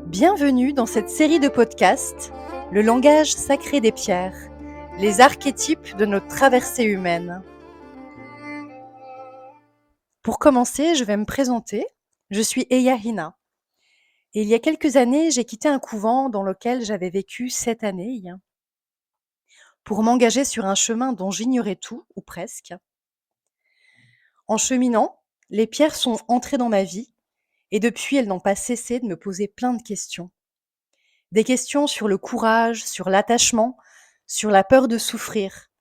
Bienvenue dans cette série de podcasts, Le langage sacré des pierres, les archétypes de notre traversée humaine. Pour commencer, je vais me présenter. Je suis Eya Hina. Et il y a quelques années, j'ai quitté un couvent dans lequel j'avais vécu 7 années pour m'engager sur un chemin dont j'ignorais tout, ou presque. En cheminant, les pierres sont entrées dans ma vie et depuis, elles n'ont pas cessé de me poser plein de questions. Des questions sur le courage, sur l'attachement, sur la peur de souffrir,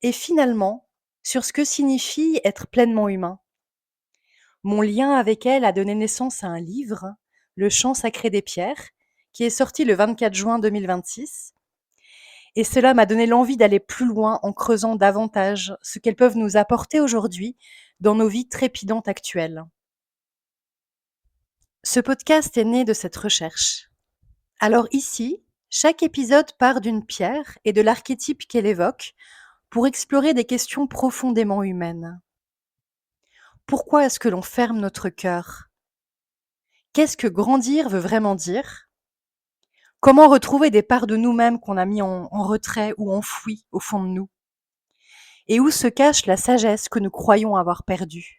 et finalement sur ce que signifie être pleinement humain. Mon lien avec elle a donné naissance à un livre, Le chant sacré des pierres, qui est sorti le 24 juin 2026, et cela m'a donné l'envie d'aller plus loin en creusant davantage ce qu'elles peuvent nous apporter aujourd'hui dans nos vies trépidantes actuelles. Ce podcast est né de cette recherche. Alors ici, chaque épisode part d'une pierre et de l'archétype qu'elle évoque pour explorer des questions profondément humaines. Pourquoi est-ce que l'on ferme notre cœur? Qu'est-ce que grandir veut vraiment dire? Comment retrouver des parts de nous-mêmes qu'on a mis en retrait ou enfouies au fond de nous? Et où se cache la sagesse que nous croyons avoir perdue?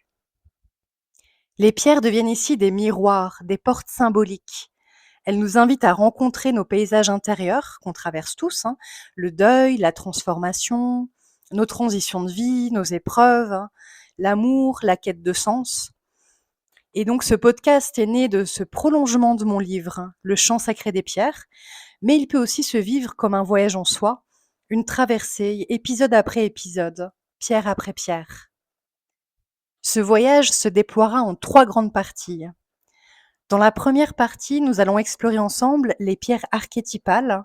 Les pierres deviennent ici des miroirs, des portes symboliques. Elles nous invitent à rencontrer nos paysages intérieurs qu'on traverse tous, le deuil, la transformation, nos transitions de vie, nos épreuves, l'amour, la quête de sens. Et donc ce podcast est né de ce prolongement de mon livre, Le chant sacré des pierres, mais il peut aussi se vivre comme un voyage en soi, une traversée, épisode après épisode, pierre après pierre. Ce voyage se déploiera en 3 grandes parties. Dans la première partie, nous allons explorer ensemble les pierres archétypales,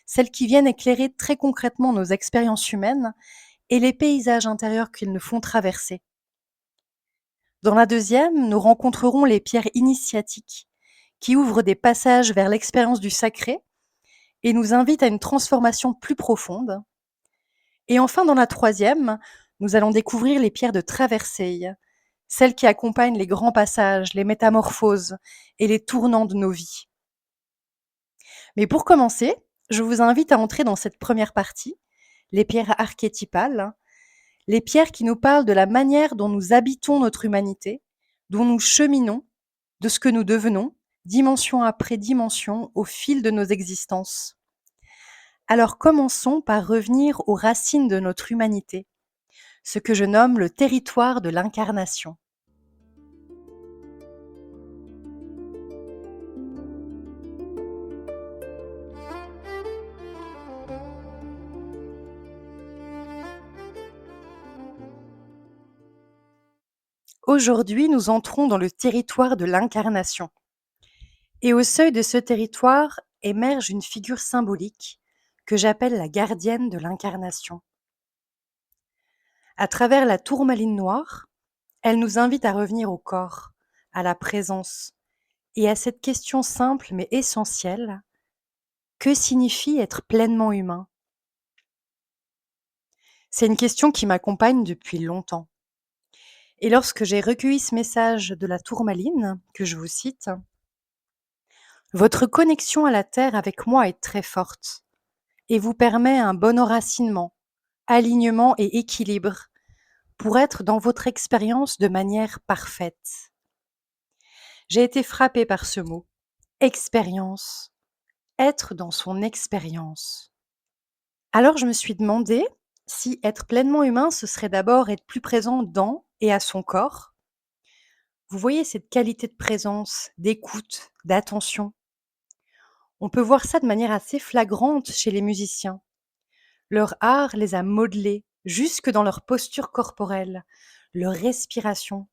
celles qui viennent éclairer très concrètement nos expériences humaines et les paysages intérieurs qu'ils nous font traverser. Dans la deuxième, nous rencontrerons les pierres initiatiques, qui ouvrent des passages vers l'expérience du sacré et nous invitent à une transformation plus profonde. Et enfin, dans la troisième, nous allons découvrir les pierres de traversée, celles qui accompagnent les grands passages, les métamorphoses et les tournants de nos vies. Mais pour commencer, je vous invite à entrer dans cette première partie, les pierres archétypales, les pierres qui nous parlent de la manière dont nous habitons notre humanité, dont nous cheminons, de ce que nous devenons, dimension après dimension, au fil de nos existences. Alors commençons par revenir aux racines de notre humanité, ce que je nomme le territoire de l'incarnation. Aujourd'hui, nous entrons dans le territoire de l'incarnation. Et au seuil de ce territoire émerge une figure symbolique que j'appelle la gardienne de l'incarnation. À travers la tourmaline noire, elle nous invite à revenir au corps, à la présence, et à cette question simple mais essentielle: que signifie être pleinement humain? C'est une question qui m'accompagne depuis longtemps. Et lorsque j'ai recueilli ce message de la tourmaline, que je vous cite, votre connexion à la Terre avec moi est très forte et vous permet un bon enracinement, alignement et équilibre pour être dans votre expérience de manière parfaite. J'ai été frappée par ce mot, expérience, être dans son expérience. Alors je me suis demandé si être pleinement humain, ce serait d'abord être plus présent dans et à son corps. Vous voyez cette qualité de présence, d'écoute, d'attention. On peut voir ça de manière assez flagrante chez les musiciens. Leur art les a modelés jusque dans leur posture corporelle, leur respiration.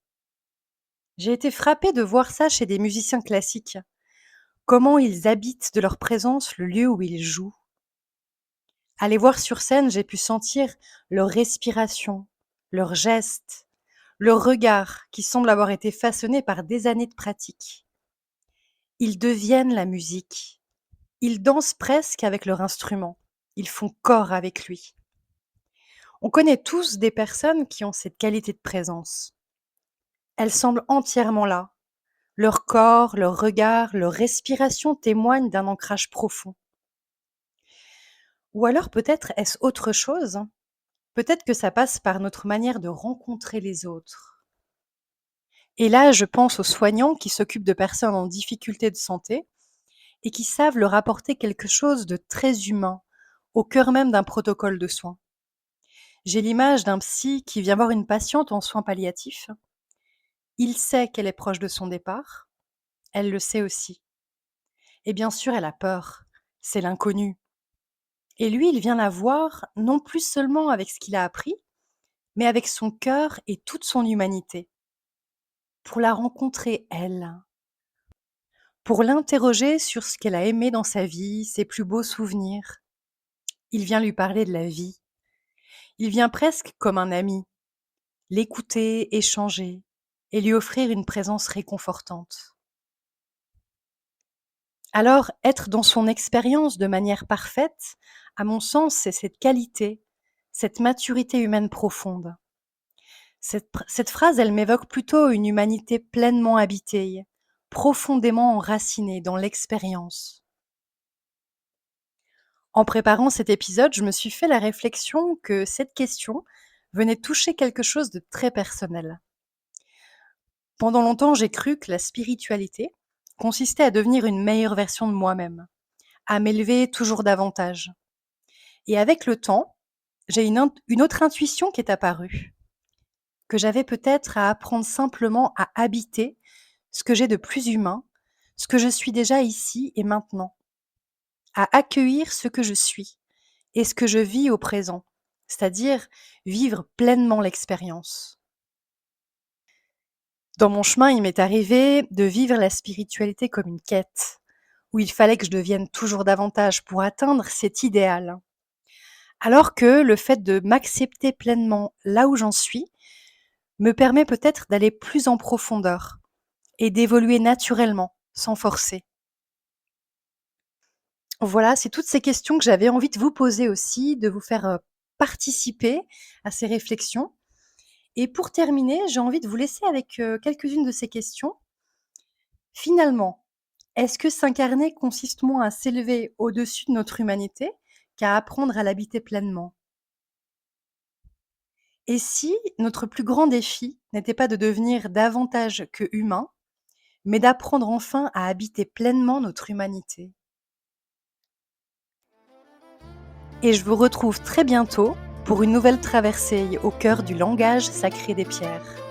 J'ai été frappée de voir ça chez des musiciens classiques. Comment ils habitent de leur présence le lieu où ils jouent. À les voir sur scène, j'ai pu sentir leur respiration, leurs gestes, leur regard qui semble avoir été façonné par des années de pratique. Ils deviennent la musique. Ils dansent presque avec leur instrument. Ils font corps avec lui. On connaît tous des personnes qui ont cette qualité de présence. Elles semblent entièrement là, Leur corps, leur regard, leur respiration témoignent d'un ancrage profond. Ou alors peut-être est-ce autre chose? Peut-être que ça passe par notre manière de rencontrer les autres. Et là, je pense aux soignants qui s'occupent de personnes en difficulté de santé et qui savent leur apporter quelque chose de très humain, au cœur même d'un protocole de soins. J'ai l'image d'un psy qui vient voir une patiente en soins palliatifs. Il sait qu'elle est proche de son départ, elle le sait aussi. Et bien sûr, elle a peur, c'est l'inconnu. Et lui, il vient la voir non plus seulement avec ce qu'il a appris, mais avec son cœur et toute son humanité, pour la rencontrer elle, pour l'interroger sur ce qu'elle a aimé dans sa vie, ses plus beaux souvenirs. Il vient lui parler de la vie. Il vient presque comme un ami, l'écouter, échanger et lui offrir une présence réconfortante. Alors, être dans son expérience de manière parfaite, à mon sens, c'est cette qualité, cette maturité humaine profonde. Cette phrase, elle m'évoque plutôt une humanité pleinement habitée, profondément enracinée dans l'expérience. En préparant cet épisode, je me suis fait la réflexion que cette question venait toucher quelque chose de très personnel. Pendant longtemps, j'ai cru que la spiritualité consistait à devenir une meilleure version de moi-même, à m'élever toujours davantage. Et avec le temps, j'ai une autre intuition qui est apparue, que j'avais peut-être à apprendre simplement à habiter ce que j'ai de plus humain, ce que je suis déjà ici et maintenant, à accueillir ce que je suis et ce que je vis au présent, c'est-à-dire vivre pleinement l'expérience. Dans mon chemin, il m'est arrivé de vivre la spiritualité comme une quête, où il fallait que je devienne toujours davantage pour atteindre cet idéal. Alors que le fait de m'accepter pleinement là où j'en suis me permet peut-être d'aller plus en profondeur et d'évoluer naturellement, sans forcer. Voilà, c'est toutes ces questions que j'avais envie de vous poser aussi, de vous faire, participer à ces réflexions. Et pour terminer, j'ai envie de vous laisser avec, quelques-unes de ces questions. Finalement, est-ce que s'incarner consiste moins à s'élever au-dessus de notre humanité qu'à apprendre à l'habiter pleinement? Et si notre plus grand défi n'était pas de devenir davantage que humain, mais d'apprendre enfin à habiter pleinement notre humanité? Et je vous retrouve très bientôt pour une nouvelle traversée au cœur du langage sacré des pierres.